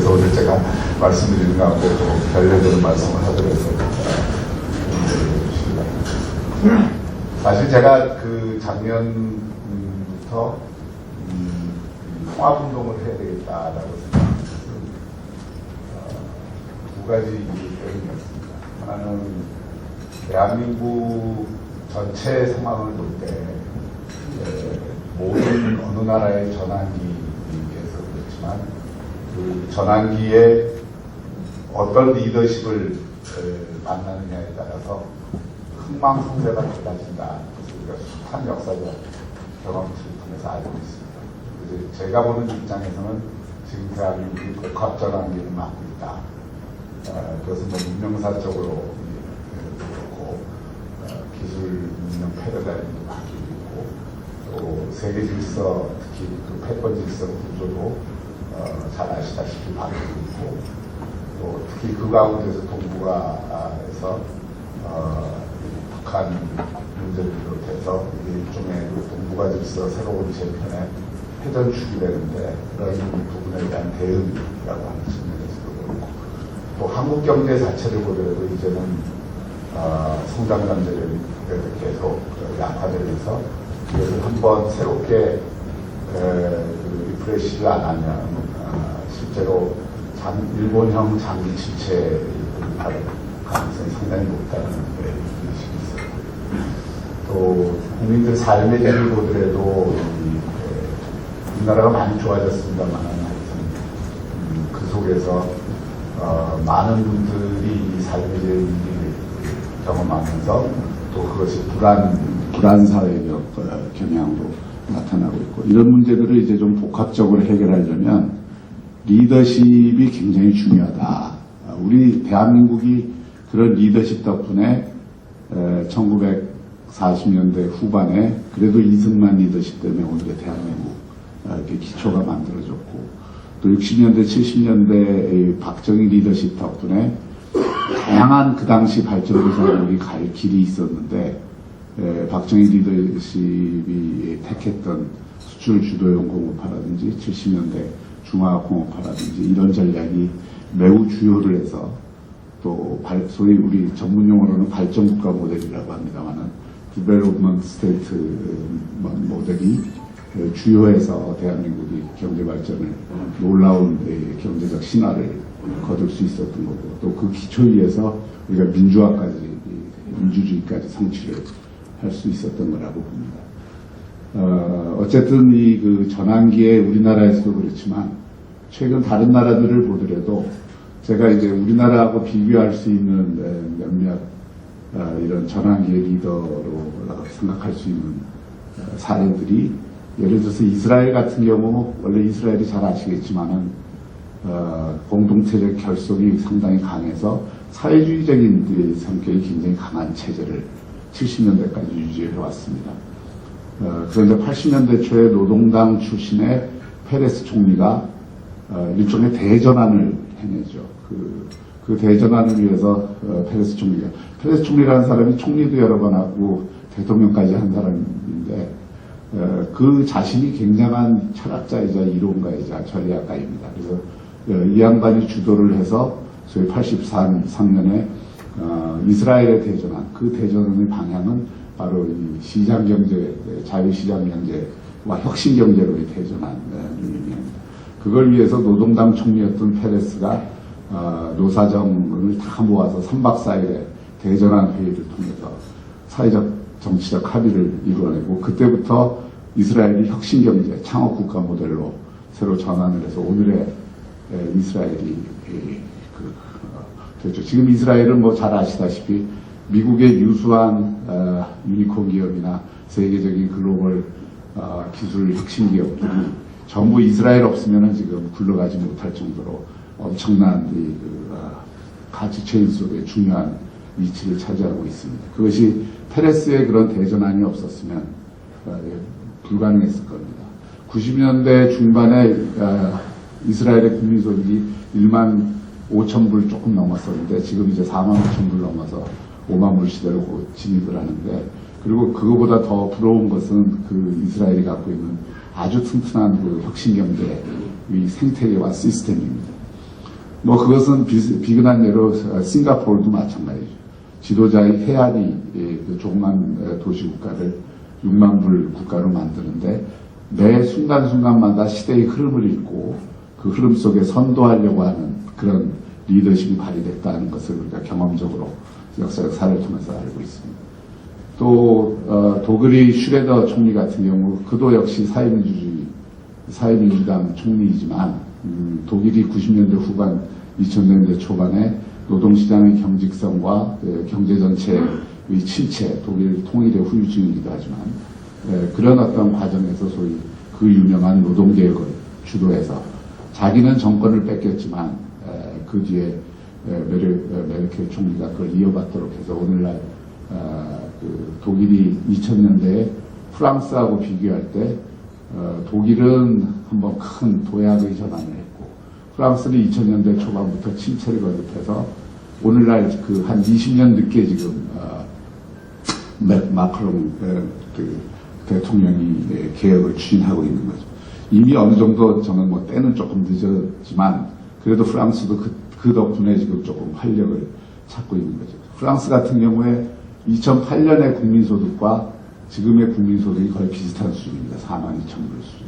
그래서 오늘 제가 말씀드리는 가운데 좀 결례되는 말씀을 하더라도 사실 제가 그 작년부터 통합운동을 해야 되겠다라고 생각했어요. 두 가지 이유였습니다. 하나는 대한민국 전체 상황을 볼 때 모든 어느 나라의 전환기에서 그렇지만 그 전환기에 어떤 리더십을 만나느냐에 따라서 흥망성쇠가 달라진다. 그래서 우리가 숱한 역사적 경험치를 통해서 알고 있습니다. 그래서 제가 보는 입장에서는 지금 대한민국이 복합전환기를 맞고 있다. 그것은 뭐 문명사적으로 그렇고 기술 문명 패러다임도 바뀌고 있고 또 세계 질서 특히 그 패권 질서 구조도 잘 아시다시피 바뀌고 있고 또 특히 그 가운데서 동북아에서 북한 문제를 비롯해서 일종의 동북아 질서 새로운 재편의 회전축이 되는데 그런 부분에 대한 대응이라고 하는 측면에서도 그렇고 또 한국 경제 자체를 보더라도 이제는 성장 잠재력이 계속 약화되면서 이것을 한번 새롭게 리프레시를 안 하면 실제로 일본형 장기 침체를 할 가능성이 상당히 높다는 의식이 있어요. 또 국민들 삶의 질을 보더라도 우리나라가 많이 좋아졌습니다만 하여튼 그 속에서 많은 분들이 이 삶의 질을 경험하면서 또 그것이 불안 사회적 경향으로 나타나고 있고 이런 문제들을 이제 좀 복합적으로 해결하려면 리더십이 굉장히 중요하다. 우리 대한민국이 그런 리더십 덕분에 1940년대 후반에 그래도 이승만 리더십 때문에 오늘의 대한민국 이렇게 기초가 만들어졌고 또 60년대 70년대 박정희 리더십 덕분에 다양한 그 당시 발전에서 우리 갈 길이 있었는데 박정희 리더십이 택했던 수출 주도형 공업화라든지 70년대 중화공업화라든지 이런 전략이 매우 주요를 해서 또 소위 우리 전문 용어로는 발전국가 모델이라고 합니다만은 디벨롭먼트 스테이트 모델이 주요해서 대한민국이 경제 발전을 놀라운 경제적 신화를 거둘 수 있었던 거고 또 그 기초 위에서 우리가 민주주의까지 성취를 할 수 있었던 거라고 봅니다. 어쨌든 이 그 전환기에 우리나라에서도 그렇지만 최근 다른 나라들을 보더라도 제가 이제 우리나라하고 비교할 수 있는 몇몇 이런 전환기의 리더로 생각할 수 있는 사례들이 예를 들어서 이스라엘 같은 경우 원래 이스라엘이 잘 아시겠지만은 공동체적 결속이 상당히 강해서 사회주의적인 성격이 굉장히 강한 체제를 70년대까지 유지해 왔습니다. 그런데 80년대 초에 노동당 출신의 페레스 총리가 일종의 대전환을 해내죠. 그 대전환을 위해서 페레스 총리라는 사람이 총리도 여러 번 하고 대통령까지 한 사람인데 그 자신이 굉장한 철학자이자 이론가이자 전략가입니다. 그래서 이 양반이 주도를 해서 소위 83년에 이스라엘의 대전환, 그 대전환의 방향은 바로 이 시장경제, 자유시장경제와 혁신경제로의 대전환입니다. 그걸 위해서 노동당 총리였던 페레스가 노사정을 다 모아서 3박 4일의 대전환 회의를 통해서 사회적 정치적 합의를 이루어내고 그때부터 이스라엘이 혁신경제, 창업국가 모델로 새로 전환을 해서 오늘의 이스라엘이 됐죠. 지금 이스라엘은 뭐 잘 아시다시피 미국의 유수한 유니콘 기업이나 세계적인 글로벌 기술 혁신 기업들이 전부 이스라엘 없으면 지금 굴러가지 못할 정도로 엄청난 가치 체인 속에 중요한 위치를 차지하고 있습니다. 그것이 페레스의 그런 대전환이 없었으면 불가능했을 겁니다. 90년대 중반에 이스라엘의 국민소득이 1만 5천 불 조금 넘었었는데 지금 이제 4만 5천 불 넘어서 5만 불 시대로 곧 진입을 하는데 그리고 그거보다 더 부러운 것은 그 이스라엘이 갖고 있는 아주 튼튼한 그 혁신경제의 생태계와 시스템입니다. 뭐 그것은 비근한 예로 싱가포르도 마찬가지죠. 지도자의 해안이 그 조그만 도시국가를 6만 불 국가로 만드는데 매 순간순간마다 시대의 흐름을 읽고 그 흐름 속에 선도하려고 하는 그런 리더십이 발휘됐다는 것을 우리가 경험적으로 역사적 사례를 통해서 알고 있습니다. 또 독일의 슈레더 총리 같은 경우 그도 역시 사회민주당 총리이지만 독일이 90년대 후반 2000년대 초반에 노동시장의 경직성과 경제 전체의 침체, 독일 통일의 후유증이기도 하지만 그런 어떤 과정에서 소위 그 유명한 노동개혁을 주도해서 자기는 정권을 뺏겼지만 그 뒤에 메르켈 총리가 그걸 이어받도록 해서 오늘날 그 독일이 2000년대에 프랑스하고 비교할 때 독일은 한번 큰 도약의 전환을 했고 프랑스는 2000년대 초반부터 침체를 거듭해서 오늘날 그 한 20년 늦게 지금 마크롱 그 대통령이 개혁을 추진하고 있는 거죠. 이미 어느 정도 저는 뭐 때는 조금 늦었지만 그래도 프랑스도 그 덕분에 지금 조금 활력을 찾고 있는 거죠. 프랑스 같은 경우에 2008년의 국민소득과 지금의 국민소득이 거의 비슷한 수준입니다. 42,000불 수준.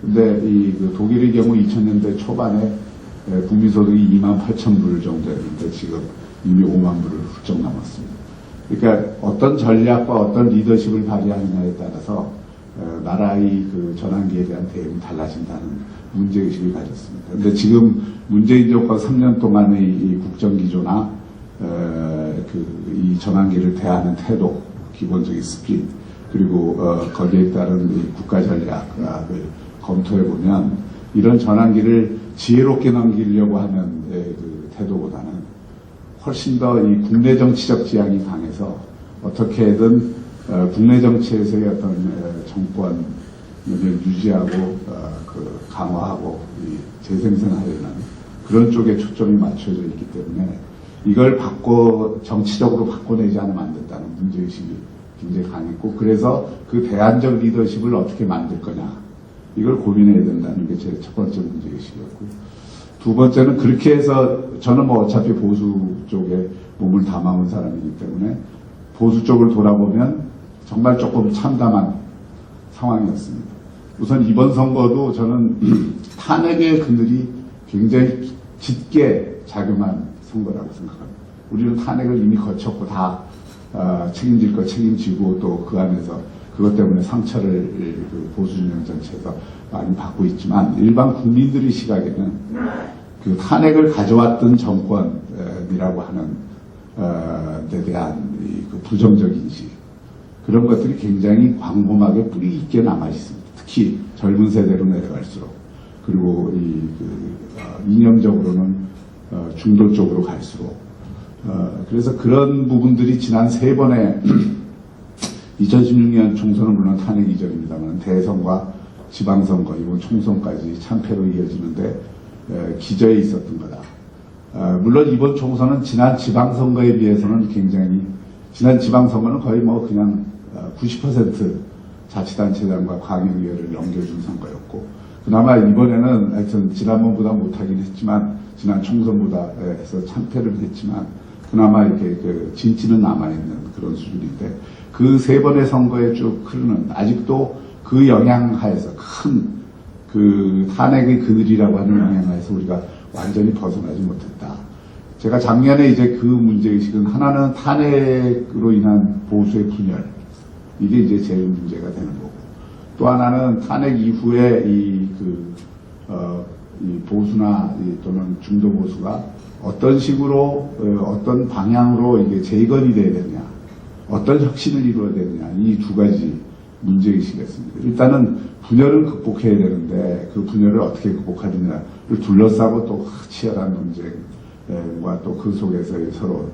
근데 그 독일의 경우 2000년대 초반에 국민소득이 28,000불 정도였는데 지금 이미 5만 불을 훌쩍 넘었습니다. 그러니까 어떤 전략과 어떤 리더십을 발휘하느냐에 따라서 나라의 그 전환기에 대한 대응이 달라진다는 문제의식을 가졌습니다. 근데 지금 문재인 정권 3년 동안의 이 국정기조나 이 전환기를 대하는 태도, 기본적인 스피릿, 그리고 거기에 따른 이 국가 전략을 검토해 보면 이런 전환기를 지혜롭게 넘기려고 하는 그 태도보다는 훨씬 더 이 국내 정치적 지향이 강해서 어떻게든 국내 정치에서의 어떤 정권을 유지하고 그 강화하고 재생산하려는 그런 쪽에 초점이 맞춰져 있기 때문에 이걸 정치적으로 바꿔내지 않으면 안 된다는 문제의식이 굉장히 강했고 그래서 그 대안적 리더십을 어떻게 만들 거냐 이걸 고민해야 된다는 게 제 첫 번째 문제의식이었고 두 번째는 그렇게 해서 저는 뭐 어차피 보수 쪽에 몸을 담아온 사람이기 때문에 보수 쪽을 돌아보면 정말 조금 참담한 상황이었습니다. 우선 이번 선거도 저는 탄핵의 그늘이 굉장히 짙게 작용한 선거라고 생각합니다. 우리는 탄핵을 이미 거쳤고 다 책임질 거 책임지고 또 그 안에서 그것 때문에 상처를 그 보수진영 전체에서 많이 받고 있지만 일반 국민들의 시각에는 그 탄핵을 가져왔던 정권이라고 하는 데 대한 그 부정적 인식 그런 것들이 굉장히 광범하게 뿌리 있게 남아 있습니다. 특히 젊은 세대로 내려갈수록 그리고 이념적으로는 중도 쪽으로 갈수록 그래서 그런 부분들이 지난 세 번의 2016년 총선은 물론 탄핵 이전입니다만 대선과 지방선거 이번 총선까지 참패로 이어지는데 기저에 있었던 거다. 물론 이번 총선은 지난 지방선거에 비해서는 굉장히 지난 지방선거는 거의 뭐 그냥 90% 자치단체장과 광역의회를 넘겨준 선거였고 그나마 이번에는 하여튼 지난번보다 못하긴 했지만 지난 총선보다 해서 참패를 했지만 그나마 이렇게 그 진치는 남아있는 그런 수준인데 그 세 번의 선거에 쭉 흐르는 아직도 그 영향하에서 큰 그 탄핵의 그늘이라고 하는 영향하에서 우리가 완전히 벗어나지 못했다. 제가 작년에 이제 그 문제의식은 하나는 탄핵으로 인한 보수의 분열 이게 이제 제일 문제가 되는 거고 또 하나는 탄핵 이후에 이 보수나 또는 중도 보수가 어떤 식으로 어떤 방향으로 이게 재건이 돼야 되느냐 어떤 혁신을 이루어야 되느냐 이 두 가지 문제의식이었습니다. 일단은 분열을 극복해야 되는데 그 분열을 어떻게 극복하느냐를 둘러싸고 또 치열한 논쟁과 또 그 속에서 서로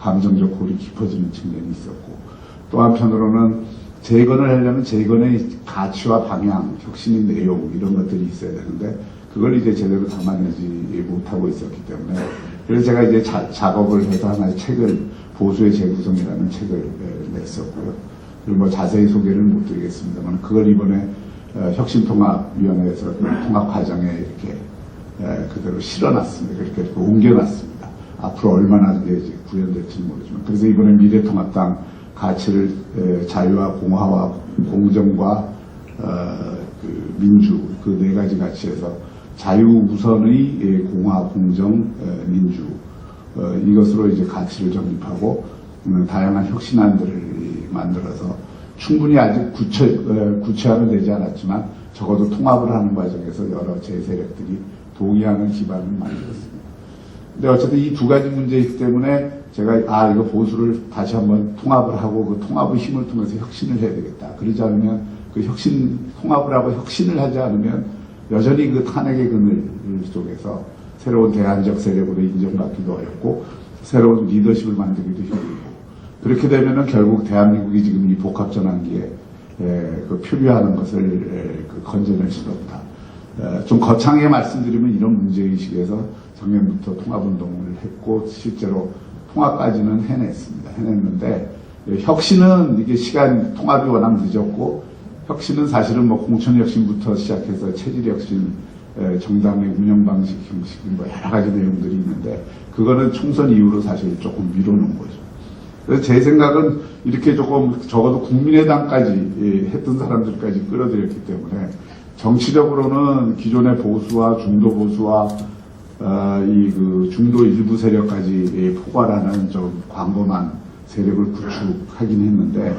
감정적 골이 깊어지는 측면이 있었고 또 한편으로는 재건을 하려면 재건의 가치와 방향, 혁신의 내용 이런 것들이 있어야 되는데 그걸 이제 제대로 담아내지 못하고 있었기 때문에 그래서 제가 이제 작업을 해서 하나의 책을 보수의 재구성이라는 책을 냈었고요. 그리고 뭐 자세히 소개를 못 드리겠습니다만 그걸 이번에 혁신통합위원회에서 통합 과정에 이렇게 그대로 실어놨습니다. 그렇게 옮겨놨습니다. 앞으로 얼마나 이제 구현될지 모르지만. 그래서 이번에 미래통합당 가치를 자유와 공화와 공정과 그 민주 그 네 가지 가치에서 자유 우선의 공화, 공정, 민주 이것으로 이제 가치를 정립하고 다양한 혁신안들을 만들어서 충분히 아직 구체화는 되지 않았지만 적어도 통합을 하는 과정에서 여러 제세력들이 동의하는 기반을 만들었습니다. 근데 어쨌든 이 두 가지 문제이기 때문에 제가 이거 보수를 다시 한번 통합을 하고 그 통합의 힘을 통해서 혁신을 해야 되겠다. 그러지 않으면 그 통합을 하고 혁신을 하지 않으면 여전히 그 탄핵의 그늘 속에서 새로운 대안적 세력으로 인정받기도 어렵고 새로운 리더십을 만들기도 힘들고 그렇게 되면은 결국 대한민국이 지금 이 복합전환기에 그 표류하는 것을 그 건져낼 수는 없다. 좀 거창하게 말씀드리면 이런 문제의식에서 작년부터 통합운동을 했고 실제로 통합까지는 해냈는데 혁신은 이게 통합이 워낙 늦었고 혁신은 사실은 뭐 공천혁신부터 시작해서 체질혁신, 정당의 운영방식 형식 뭐 여러 가지 내용들이 있는데 그거는 총선 이후로 사실 조금 미뤄놓은 거죠. 그래서 제 생각은 이렇게 조금 적어도 국민의당까지 했던 사람들까지 끌어들였기 때문에 정치적으로는 기존의 보수와 중도 보수와 이 중도 일부 세력까지 포괄하는 좀 광범한 세력을 구축하긴 했는데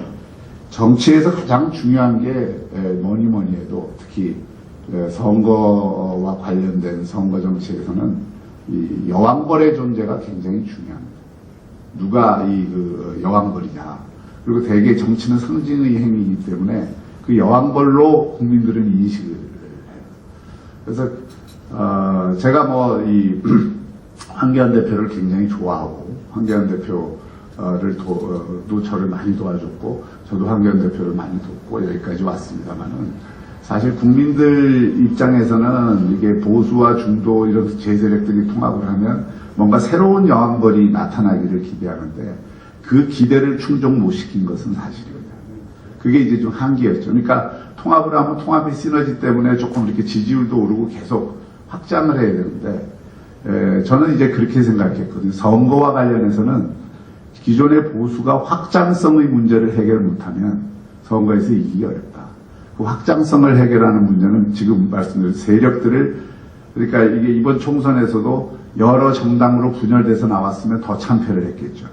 정치에서 가장 중요한 게 뭐니 해도 특히 선거와 관련된 선거 정치에서는 이 여왕벌의 존재가 굉장히 중요합니다. 누가 여왕벌이냐. 그리고 대개 정치는 상징의 행위이기 때문에 그 여왕벌로 국민들은 인식을 해요. 그래서 제가 황교안 대표를 굉장히 좋아하고 황교안 대표를 저를 많이 도와줬고 저도 황교안 대표를 많이 돕고 여기까지 왔습니다만은 사실 국민들 입장에서는 이게 보수와 중도 이런 제세력들이 통합을 하면 뭔가 새로운 여왕벌이 나타나기를 기대하는데 그 기대를 충족 못 시킨 것은 사실이거든요. 그게 이제 좀 한계였죠. 그러니까 통합을 하면 통합의 시너지 때문에 조금 이렇게 지지율도 오르고 계속 확장을 해야 되는데 저는 이제 그렇게 생각했거든요. 선거와 관련해서는 기존의 보수가 확장성의 문제를 해결 못하면 선거에서 이기기 어렵다. 그 확장성을 해결하는 문제는 지금 말씀드린 세력들을 그러니까 이게 이번 총선에서도 여러 정당으로 분열돼서 나왔으면 더 참패를 했겠죠.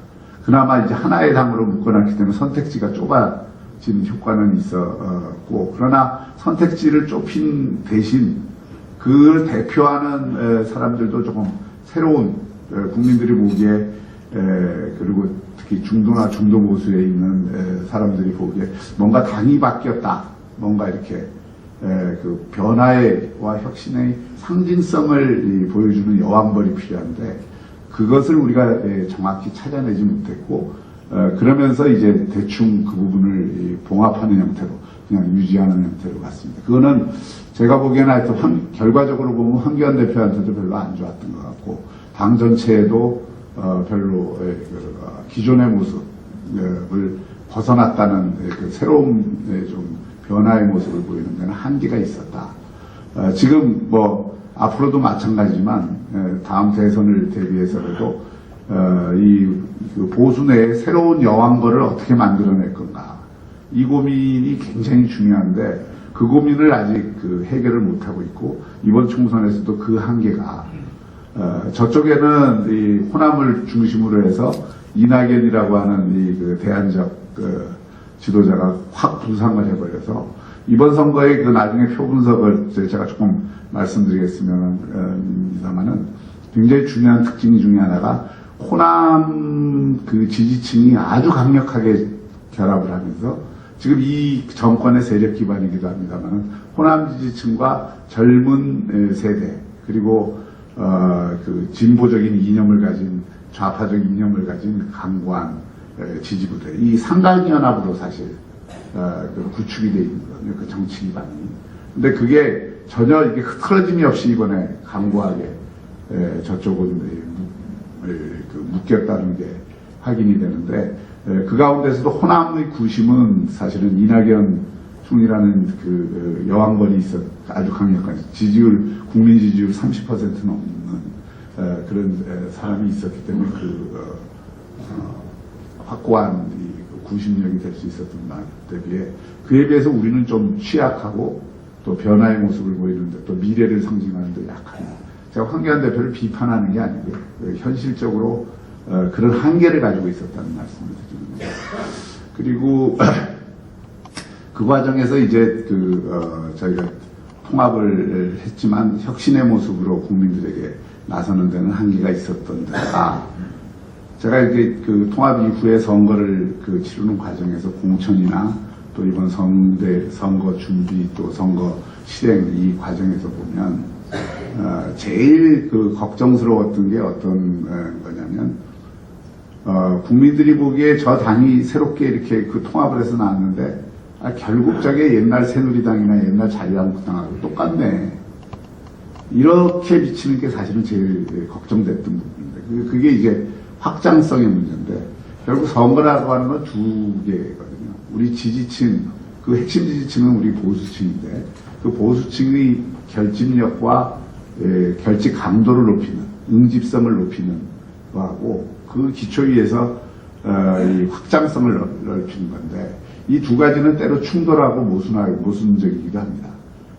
그나마 이제 하나의 당으로 묶어놨기 때문에 선택지가 좁아진 효과는 있었고 그러나 선택지를 좁힌 대신 그걸 대표하는 사람들도 조금 새로운 국민들이 보기에 그리고 특히 중도나 중도 보수에 있는 사람들이 보기에 뭔가 당이 바뀌었다. 뭔가 이렇게 그 변화와 혁신의 상징성을 보여주는 여왕벌이 필요한데 그것을 우리가 정확히 찾아내지 못했고 그러면서 이제 대충 그 부분을 봉합하는 형태로 그냥 유지하는 형태로 갔습니다. 그거는 제가 보기에는 하여튼 결과적으로 보면 황교안 대표한테도 별로 안 좋았던 것 같고 당 전체에도 별로 기존의 모습을 벗어났다는 그 새로운 좀 변화의 모습을 보이는 데는 한계가 있었다. 지금 앞으로도 마찬가지지만 다음 대선을 대비해서라도 그 보수 내에 새로운 여왕벌을 어떻게 만들어낼 건가. 이 고민이 굉장히 중요한데 그 고민을 아직 해결을 못하고 있고 이번 총선에서도 그 한계가 저쪽에는 이 호남을 중심으로 해서 이낙연이라고 하는 그 대안적 지도자가 확 부상을 해버려서 이번 선거에 나중에 표 분석을 제가 조금 말씀드리겠습니다만은 굉장히 중요한 특징 중에 하나가 호남 그 지지층이 아주 강력하게 결합을 하면서 지금 이 정권의 세력 기반이기도 합니다만 호남 지지층과 젊은 세대 그리고 그 진보적인 이념을 가진 좌파적인 이념을 가진 강고한 지지부대 이 삼강연합으로 사실 구축이 되어 있는 거거든요. 그 정치 기반이. 근데 그게 전혀 이게 흐트러짐이 없이 이번에 강고하게 저쪽은 묶였다는 게 확인이 되는데 그 가운데서도 호남의 구심은 사실은 이낙연 총리라는 그 여왕벌이 있어 아주 강력한 국민 지지율 30% 넘는 그런 사람이 있었기 때문에 확고한 구심력이 될 수 있었던 말에 비해 그에 비해서 우리는 좀 취약하고 또 변화의 모습을 보이는데 또 미래를 상징하는 데 약한 제가 황교안 대표를 비판하는 게 아니고요. 현실적으로 그런 한계를 가지고 있었다는 말씀을 드립니다. 그리고 그 과정에서 이제 저희가 통합을 했지만 혁신의 모습으로 국민들에게 나서는 데는 한계가 있었던 데다 제가 이렇게 통합 이후에 선거를 치르는 과정에서 공천이나 또 이번 선거 준비 또 선거 실행 이 과정에서 보면 제일 걱정스러웠던 게 어떤 거냐면 국민들이 보기에 저 당이 새롭게 이렇게 통합을 해서 나왔는데 결국 저게 옛날 새누리당이나 옛날 자유한국당하고 똑같네. 이렇게 비치는 게 사실은 제일 걱정됐던 부분인데 그게 이제 확장성의 문제인데 결국 선거라고 하는 건 두 개거든요. 우리 지지층, 핵심 지지층은 우리 보수층인데 그 보수층의 결집력과 결집 강도를 높이는, 응집성을 높이는 거하고 그 기초 위에서 이 확장성을 넓히는 건데 이 두 가지는 때로 충돌하고 모순적이기도 합니다.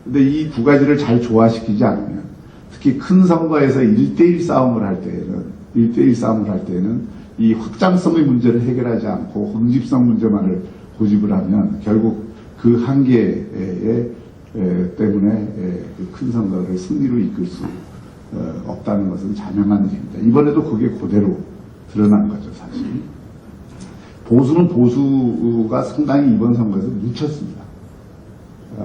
근데 이 두 가지를 잘 조화시키지 않으면 특히 큰 선거에서 1대1 싸움을 할 때에는 이 확장성의 문제를 해결하지 않고 응집성 문제만을 고집을 하면 결국 그 한계 때문에 큰 선거를 승리로 이끌 수 없다는 것은 자명한 일입니다. 이번에도 그게 그대로 드러난 거죠, 사실. 보수는 보수가 상당히 이번 선거에서 뭉쳤습니다.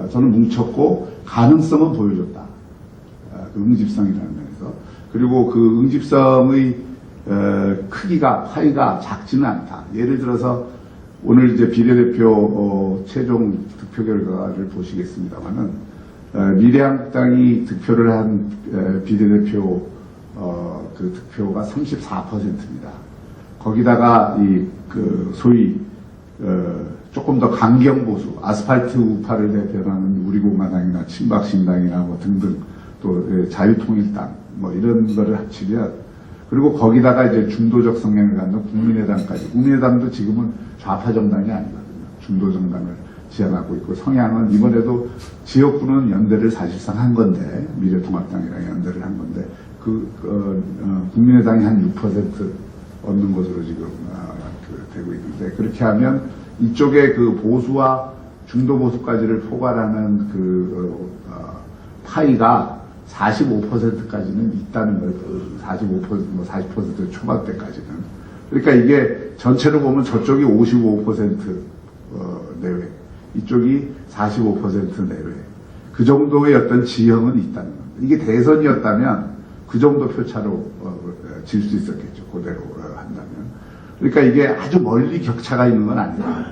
저는 뭉쳤고 가능성은 보여줬다. 응집성이라는 면에서. 그리고 그 응집성의 파이가 작지는 않다. 예를 들어서 오늘 이제 비례대표 최종 득표 결과를 보시겠습니다만은 미래한국당이 득표를 한 비례대표 득표가 34%입니다. 거기다가 소위 조금 더 강경 보수, 아스팔트 우파를 대표하는 우리공화당이나 친박신당이나 뭐 등등 또 자유통일당 뭐 이런 거를 합치면 그리고 거기다가 이제 중도적 성향을 갖는 국민의당까지. 국민의당도 지금은 좌파 정당이 아니거든요. 중도 정당을 지향하고 있고 성향은 이번에도 지역구는 연대를 사실상 한 건데 미래통합당이랑 연대를 한 건데 국민의당이 한 6% 얻는 것으로 지금 되고 있는데 그렇게 하면 이쪽에 보수와 중도 보수까지를 포괄하는 파이가 45%까지는 있다는 거예요. 40% 초반대까지는. 그러니까 이게 전체로 보면 저쪽이 55% 내외, 이쪽이 45% 내외. 그 정도의 어떤 지형은 있다는 겁니다. 이게 대선이었다면 그 정도 표차로 질 수 있었겠죠. 그대로 한다면. 그러니까 이게 아주 멀리 격차가 있는 건 아니다.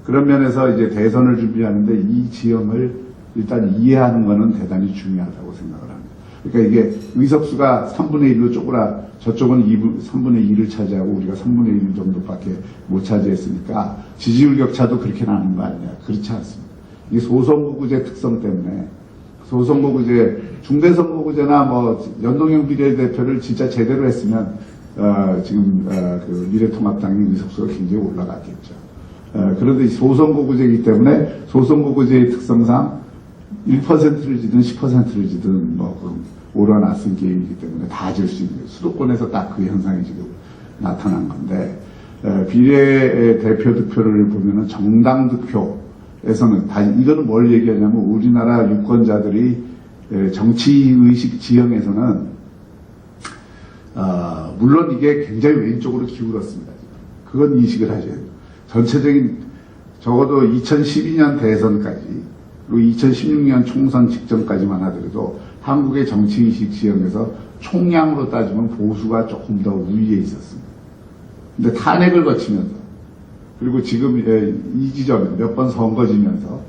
그런 면에서 이제 대선을 준비하는데 이 지형을 일단 이해하는 것은 대단히 중요하다고 생각을 합니다. 그러니까 이게 의석수가 3분의 1로 쪼그라 저쪽은 3분의 2를 차지하고 우리가 3분의 1 정도밖에 못 차지했으니까 지지율 격차도 그렇게 나는 거 아니냐. 그렇지 않습니다. 이 소선거구제 특성 때문에 소선거구제, 중대선거구제나 뭐 연동형 비례대표를 진짜 제대로 했으면 지금 미래통합당의 의석수가 굉장히 올라갔겠죠. 그런데 이 소선거구제이기 때문에 소선거구제의 특성상 1%를 지든 10%를 지든 오러났은 게임이기 때문에 다 질 수 있는 수도권에서 딱 그 현상이 지금 나타난 건데 비례대표 득표를 보면은 정당 득표에서는 이거는 뭘 얘기하냐면 우리나라 유권자들이 정치의식 지형에서는 물론 이게 굉장히 왼쪽으로 기울었습니다. 그건 인식을 하셔야 돼요. 전체적인 적어도 2012년 대선까지 그리고 2016년 총선 직전까지만 하더라도 한국의 정치의식 지형에서 총량으로 따지면 보수가 조금 더 우위에 있었습니다. 근데 탄핵을 거치면서 그리고 지금 이 지점 몇 번 선거 지면서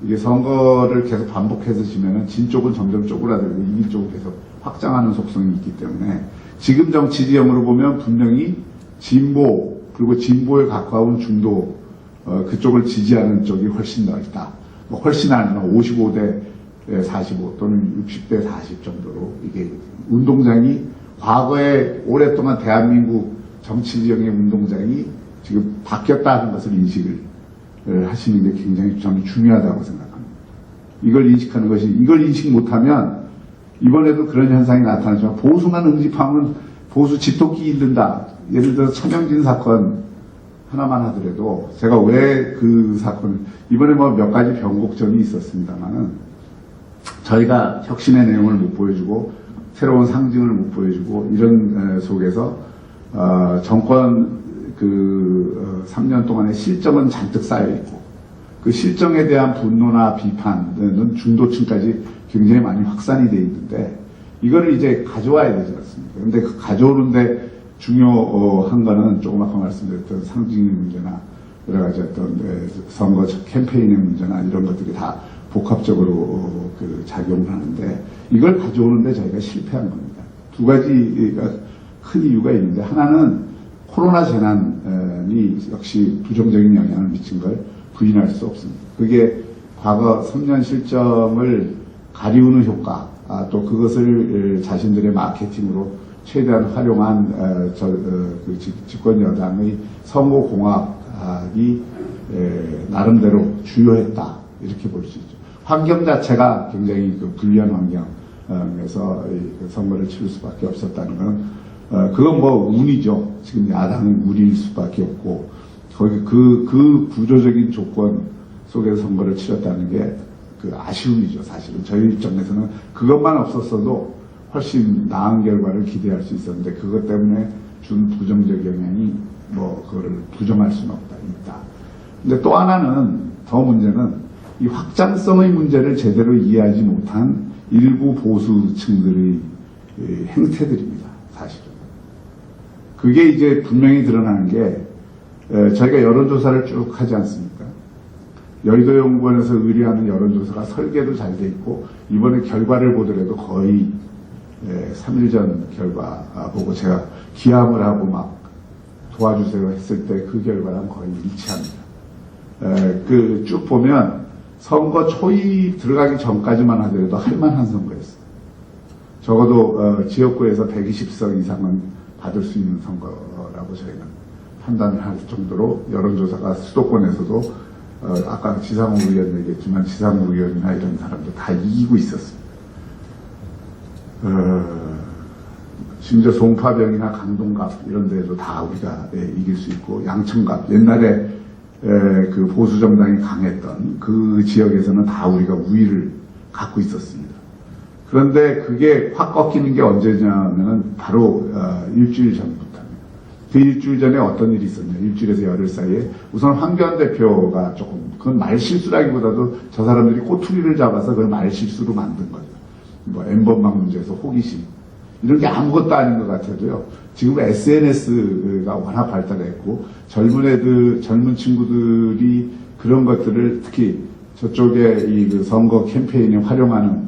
이게 선거를 계속 반복해서 지면은 진 쪽은 점점 쪼그라들고 이긴 쪽은 계속 확장하는 속성이 있기 때문에 지금 정치 지형으로 보면 분명히 진보 그리고 진보에 가까운 중도 그쪽을 지지하는 쪽이 훨씬 넓다. 뭐 훨씬 아니면 55대 45 또는 60대 40 정도로 이게 운동장이 과거에 오랫동안 대한민국 정치지형의 운동장이 지금 바뀌었다 하는 것을 인식을 하시는 게 굉장히 저는 중요하다고 생각합니다. 이걸 인식하는 것이, 이걸 인식 못하면 이번에도 그런 현상이 나타나지만 보수만 응집하면 보수 집토끼 잃는다. 예를 들어 차명진 사건 하나만 하더라도 제가 왜 그 사건을 이번에 뭐 몇 가지 변곡점이 있었습니다만은 저희가 혁신의 내용을 못 보여주고 새로운 상징을 못 보여주고 이런 속에서 정권 3년 동안의 실정은 잔뜩 쌓여있고 그 실정에 대한 분노나 비판은 중도층까지 굉장히 많이 확산이 돼 있는데 이거를 이제 가져와야 되지 않습니까? 근데 그 가져오는데 중요한 거는 조금 아까 말씀드렸던 상징의 문제나 여러 가지 어떤 선거 캠페인의 문제나 이런 것들이 다 복합적으로 작용을 하는데 이걸 가져오는데 저희가 실패한 겁니다. 두 가지가 큰 이유가 있는데 하나는 코로나 재난이 역시 부정적인 영향을 미친 걸 부인할 수 없습니다. 그게 과거 3년 실정을 가리우는 효과, 또 그것을 자신들의 마케팅으로 최대한 활용한 집권 여당의 선거공학이 나름대로 주요했다 이렇게 볼 수 있죠. 환경 자체가 굉장히 불리한 환경에서 선거를 치를 수밖에 없었다는 건 그건 뭐 운이죠. 지금 야당은 운일 수밖에 없고 거기 그 구조적인 조건 속에서 선거를 치렀다는 게 아쉬움이죠. 사실은 저희 입장에서는 그것만 없었어도 훨씬 나은 결과를 기대할 수 있었는데 그것 때문에 준 부정적 영향이 뭐 그거를 부정할 수는 있다. 근데 또 하나는 더 문제는 이 확장성의 문제를 제대로 이해하지 못한 일부 보수층들의 행태들입니다. 사실은. 그게 이제 분명히 드러나는 게 저희가 여론조사를 쭉 하지 않습니까? 여의도연구원에서 의뢰하는 여론조사가 설계도 잘 돼 있고 이번에 결과를 보더라도 거의 3일 전 결과 보고 제가 기함을 하고 막 도와주세요 했을 때 그 결과랑 거의 일치합니다. 쭉 보면 선거 초입 들어가기 전까지만 하더라도 할만한 선거였어요. 적어도 지역구에서 120석 이상은 받을 수 있는 선거라고 저희는 판단을 할 정도로 여론조사가 수도권에서도 아까 지상우 의원 얘기했지만 지상우 의원이나 이런 사람도 다 이기고 있었습니다. 심지어 송파병이나 강동갑 이런 데도 다 우리가 이길 수 있고 양천갑 옛날에 그 보수 정당이 강했던 그 지역에서는 다 우리가 우위를 갖고 있었습니다. 그런데 그게 확 꺾이는 게 언제냐면은 바로 일주일 전부터입니다. 그 일주일 전에 어떤 일이 있었냐. 일주일에서 열흘 사이에 우선 황교안 대표가 조금 그건 말실수라기보다도 저 사람들이 꼬투리를 잡아서 그걸 말실수로 만든 거죠. 뭐 엠번방 문제에서 호기심 이런 게 아무것도 아닌 것 같아도요. 지금 SNS가 워낙 발달했고 젊은 친구들이 그런 것들을 특히 저쪽에 그 선거 캠페인에 활용하는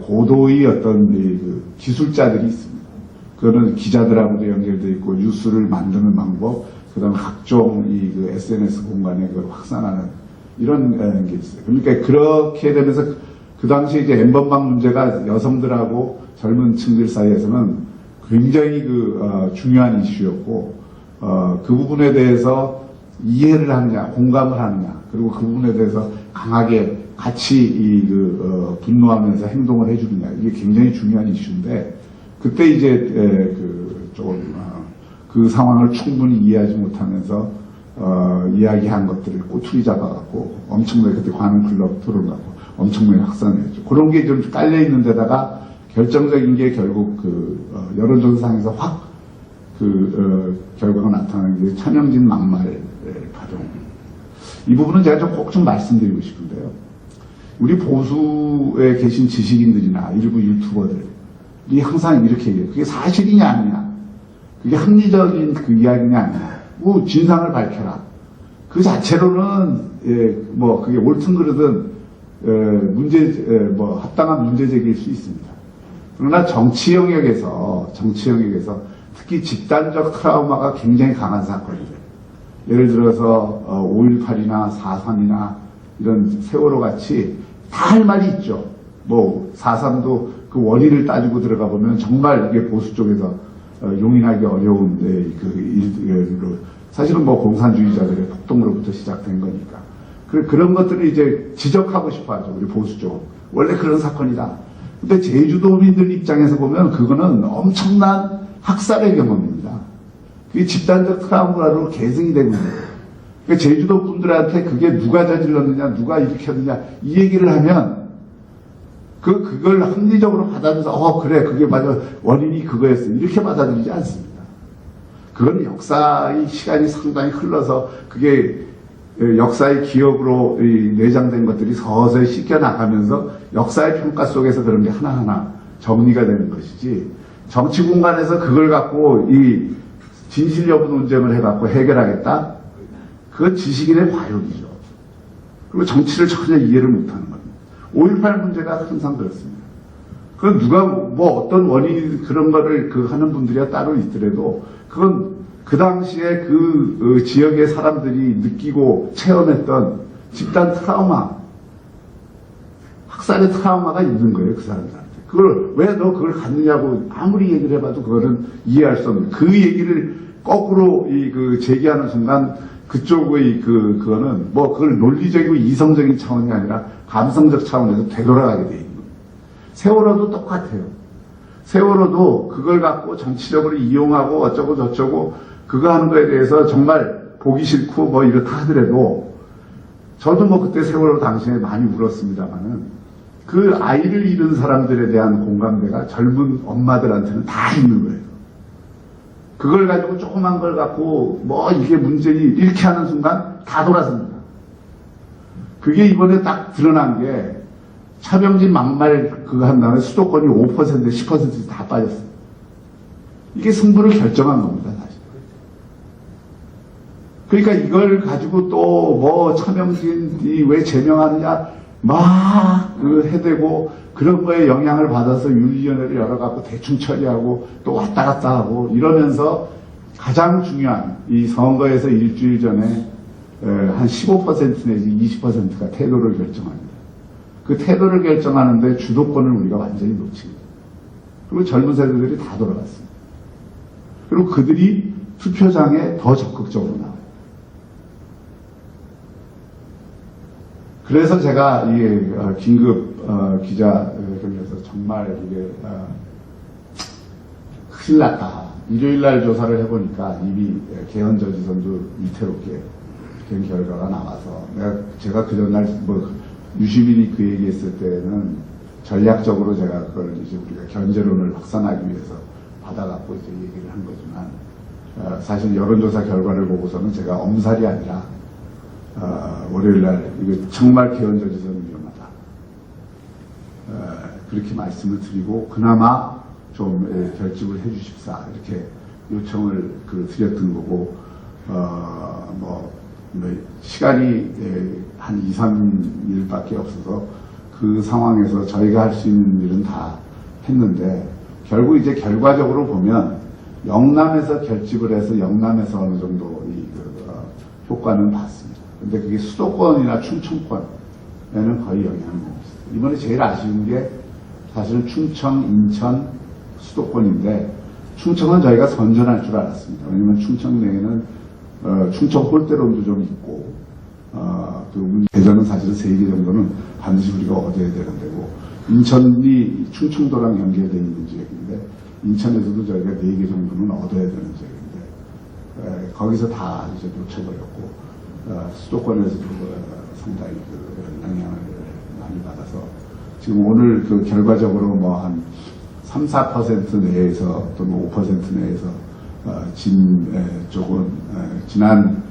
고도의 어떤 기술자들이 있습니다. 그거는 기자들하고도 연결되어 있고 뉴스를 만드는 방법, 그다음 각종 그 SNS 공간에 그걸 확산하는 이런 게 있어요. 그러니까 그렇게 되면서 그 당시에 이제 엠번방 문제가 여성들하고 젊은 층들 사이에서는 굉장히 중요한 이슈였고, 그 부분에 대해서 이해를 하느냐, 공감을 하느냐, 그리고 그 부분에 대해서 강하게 같이 분노하면서 행동을 해주느냐, 이게 굉장히 중요한 이슈인데, 그때 이제 그 상황을 충분히 이해하지 못하면서 이야기한 것들을 꼬투리 잡아갖고 엄청나게 그때 관훈 클럽 토론하고 엄청나게 확산했죠. 그런 게 좀 깔려 있는 데다가 결정적인 게 결국 여론조사상에서 확 결과가 나타나는 게 차명진 막말 파동. 이 부분은 제가 꼭 좀 말씀드리고 싶은데요. 우리 보수에 계신 지식인들이나 일부 유튜버들이 항상 이렇게 얘기해요. 그게 사실이냐 아니냐. 그게 합리적인 그 이야기냐 아니냐. 진상을 밝혀라. 그 자체로는 그게 옳든 그르든 합당한 문제 제기일 수 있습니다. 그러나 정치 영역에서 특히 집단적 트라우마가 굉장히 강한 사건이죠. 예를 들어서 5.18이나 4.3이나 이런 세월호 같이 다 할 말이 있죠. 뭐 4.3도 그 원인을 따지고 들어가 보면 정말 이게 보수 쪽에서 용인하기 어려운 일로 사실은 뭐 공산주의자들의 폭동으로부터 시작된 거니까 그런 것들을 이제 지적하고 싶어하죠. 우리 보수 쪽 원래 그런 사건이다. 근데 제주도민들 입장에서 보면 그거는 엄청난 학살의 경험입니다. 그게 집단적 트라우마로 계승이 되고 있는 거예요. 그러니까 제주도 분들한테 그게 누가 저질렀느냐, 누가 일으켰느냐 이 얘기를 하면 그걸 합리적으로 받아들여서 그래 그게 맞아 원인이 그거였어 이렇게 받아들이지 않습니다. 그건 역사의 시간이 상당히 흘러서 그게 역사의 기억으로 내장된 것들이 서서히 씻겨나가면서 역사의 평가 속에서 그런 게 하나하나 정리가 되는 것이지 정치 공간에서 그걸 갖고 이 진실 여부 논쟁을 해갖고 해결하겠다? 그건 지식인의 과욕이죠. 그리고 정치를 전혀 이해를 못하는 겁니다. 5.18 문제가 항상 그렇습니다. 그건 누가 뭐 어떤 원인이 그런 거를 하는 분들이야 따로 있더라도 그건 그 당시에 그 지역의 사람들이 느끼고 체험했던 집단 트라우마, 학살의 트라우마가 있는 거예요, 그 사람들한테. 그걸 왜 너 그걸 갖느냐고 아무리 얘기를 해봐도 그거는 이해할 수 없는. 그 얘기를 거꾸로 제기하는 순간 그쪽의 그거는 뭐 그걸 논리적이고 이성적인 차원이 아니라 감성적 차원에서 되돌아가게 돼 있는 거예요. 세월호도 똑같아요. 세월호도 그걸 갖고 정치적으로 이용하고 어쩌고 저쩌고 그거 하는 거에 대해서 정말 보기 싫고 뭐 이렇다 하더라도 저도 뭐 그때 세월호 당시에 많이 울었습니다만은 그 아이를 잃은 사람들에 대한 공감대가 젊은 엄마들한테는 다 있는 거예요. 그걸 가지고 조그만 걸 갖고 뭐 이게 문제니 이렇게 하는 순간 다 돌아섭니다. 그게 이번에 딱 드러난 게 차병진 막말 그거 한 다음에 수도권이 5% 10% 다 빠졌어요. 이게 승부를 결정한 겁니다, 사실. 그러니까 이걸 가지고 또 뭐 차명진이 왜 제명하느냐 막 해대고 그런 거에 영향을 받아서 윤리위원회를 열어갖고 대충 처리하고 또 왔다 갔다 하고 이러면서 가장 중요한 이 선거에서 일주일 전에 한 15% 내지 20%가 태도를 결정합니다. 그 태도를 결정하는데 주도권을 우리가 완전히 놓칩니다. 그리고 젊은 세대들이 다 돌아갔습니다. 그리고 그들이 투표장에 더 적극적으로 나와요. 그래서 제가 이게 긴급 기자회견에서 정말 이게 큰일 났다. 일요일날 조사를 해보니까 이미 개헌저지선도 위태롭게 된 결과가 나와서 제가 그 전날 뭐 유시민이 그 얘기했을 때는 전략적으로 제가 그걸 이제 우리가 견제론을 확산하기 위해서 받아갖고 이제 얘기를 한 거지만 사실 여론조사 결과를 보고서는 제가 엄살이 아니라 월요일날 이거 정말 개헌저지선 위험하다. 그렇게 말씀을 드리고 그나마 좀 결집을 해주십사 이렇게 요청을 드렸던 거고 시간이 한 2, 3일밖에 없어서 그 상황에서 저희가 할 수 있는 일은 다 했는데 결국 이제 결과적으로 보면 영남에서 결집을 해서 영남에서 어느 정도 효과는 봤습니다. 근데 그게 수도권이나 충청권에는 거의 영향이 없습니다. 이번에 제일 아쉬운 게 사실은 충청, 인천, 수도권인데 충청은 저희가 선전할 줄 알았습니다. 왜냐면 충청 내에는 충청 홀대론도 좀 있고 대전은 사실은 3개 정도는 반드시 우리가 얻어야 되는 데고 인천이 충청도랑 연계되어 있는 지역인데 인천에서도 저희가 4개 정도는 얻어야 되는 지역인데 거기서 다 이제 놓쳐버렸고 수도권에서도 상당히 영향을 많이 받아서 지금 오늘 결과적으로 뭐 한 3, 4% 내에서 또는 5% 내에서 쪽은 지난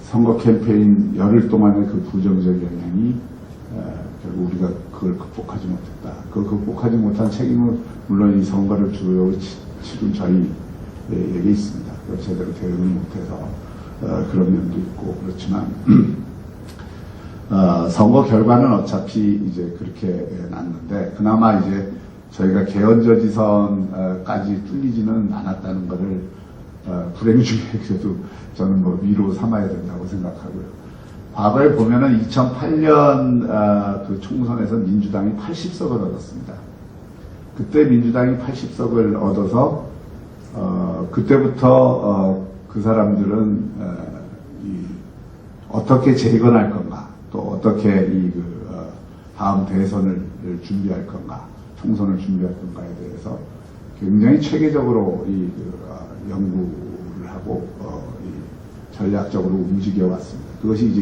선거 캠페인 열흘 동안의 그 부정적 영향이 결국 우리가 그걸 극복하지 못했다. 그걸 극복하지 못한 책임은 물론 이 선거를 주요 치른 저희에게 있습니다. 제대로 대응을 못해서 그런 면도 있고 그렇지만 선거 결과는 어차피 이제 그렇게 났는데 그나마 이제 저희가 개헌저지선까지 뚫리지는 않았다는 것을 불행 중에 그래도 저는 뭐 위로 삼아야 된다고 생각하고요. 과거에 보면은 2008년 그 총선에서 민주당이 80석을 얻었습니다. 그때 민주당이 80석을 얻어서 그때부터 그 사람들은 어떻게 재건할 건가, 또 어떻게 다음 대선을 준비할 건가, 총선을 준비할 건가에 대해서 굉장히 체계적으로 연구를 하고 전략적으로 움직여 왔습니다. 그것이 이제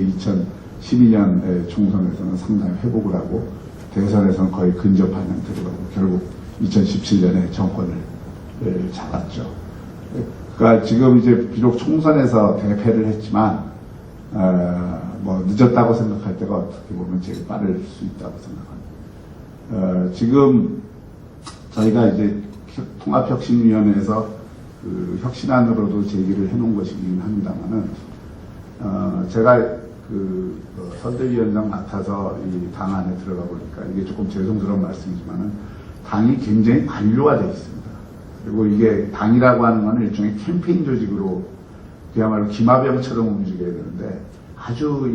2012년 총선에서는 상당히 회복을 하고 대선에서는 거의 근접한 형태로 가고 결국 2017년에 정권을 잡았죠. 그러니까 지금 이제 비록 총선에서 대패를 했지만 뭐 늦었다고 생각할 때가 어떻게 보면 제일 빠를 수 있다고 생각합니다. 지금 저희가 이제 통합혁신위원회에서 그 혁신안으로도 제기를 해놓은 것이긴 합니다만은 제가 선대위원장 맡아서 이 당 안에 들어가 보니까 이게 조금 죄송스러운 말씀이지만은 당이 굉장히 관료화되어 있습니다. 그리고 이게 당이라고 하는 건 일종의 캠페인 조직으로 그야말로 기마병처럼 움직여야 되는데 아주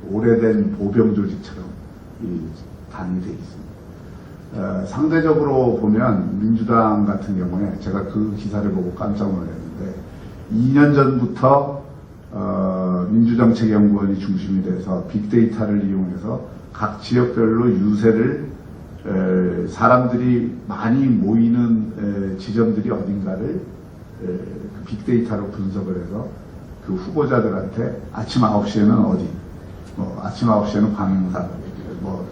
오래된 보병 조직처럼 당이 되어 있습니다. 상대적으로 보면 민주당 같은 경우에 제가 그 기사를 보고 깜짝 놀랐는데 2년 전부터 민주정책연구원이 중심이 돼서 빅데이터를 이용해서 각 지역별로 유세를 사람들이 많이 모이는 지점들이 어딘가를 그 빅데이터로 분석을 해서 그 후보자들한테 아침 9시에는 어디, 뭐 아침 9시에는 광흥사, 뭐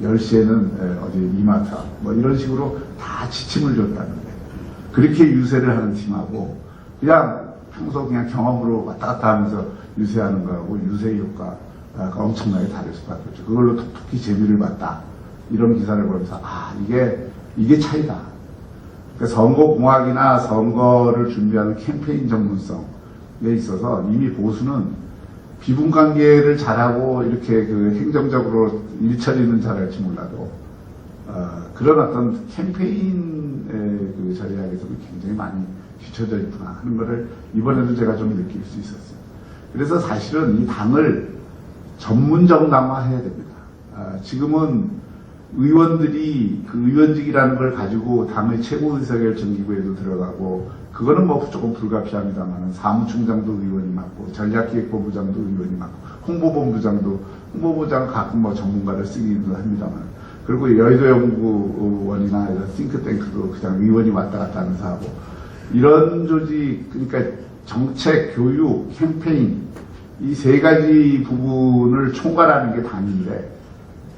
10시에는 어디 이마트, 뭐 이런 식으로 다 지침을 줬다는데 그렇게 유세를 하는 팀하고 그냥 평소 그냥 경험으로 왔다 갔다 하면서 유세하는 거하고 유세 효과가 엄청나게 다를 수밖에 없죠. 그걸로 톡톡히 재미를 봤다. 이런 기사를 보면서 이게 차이다. 그러니까 선거공학이나 선거를 준비하는 캠페인 전문성에 있어서 이미 보수는 비분관계를 잘하고 이렇게 그 행정적으로 일처리는 잘할지 몰라도 그런 어떤 캠페인의 그 전략에서는 굉장히 많이 뒤처져 있구나 하는 것을 이번에도 제가 좀 느낄 수 있었어요. 그래서 사실은 이 당을 전문 정당화해야 됩니다. 지금은 의원들이 그 의원직이라는 걸 가지고 당의 최고 의사결정기구에도 들어가고 그거는 뭐 조금 불가피합니다만 사무총장도 의원이 맡고 전략기획본부장도 의원이 맡고 홍보본부장 가끔 뭐 전문가를 쓰기도 합니다만 그리고 여의도연구원이나 이런 싱크탱크도 그냥 의원이 왔다 갔다 하면서 하고 이런 조직 그러니까 정책, 교육, 캠페인 이 세 가지 부분을 총괄하는 게 당인데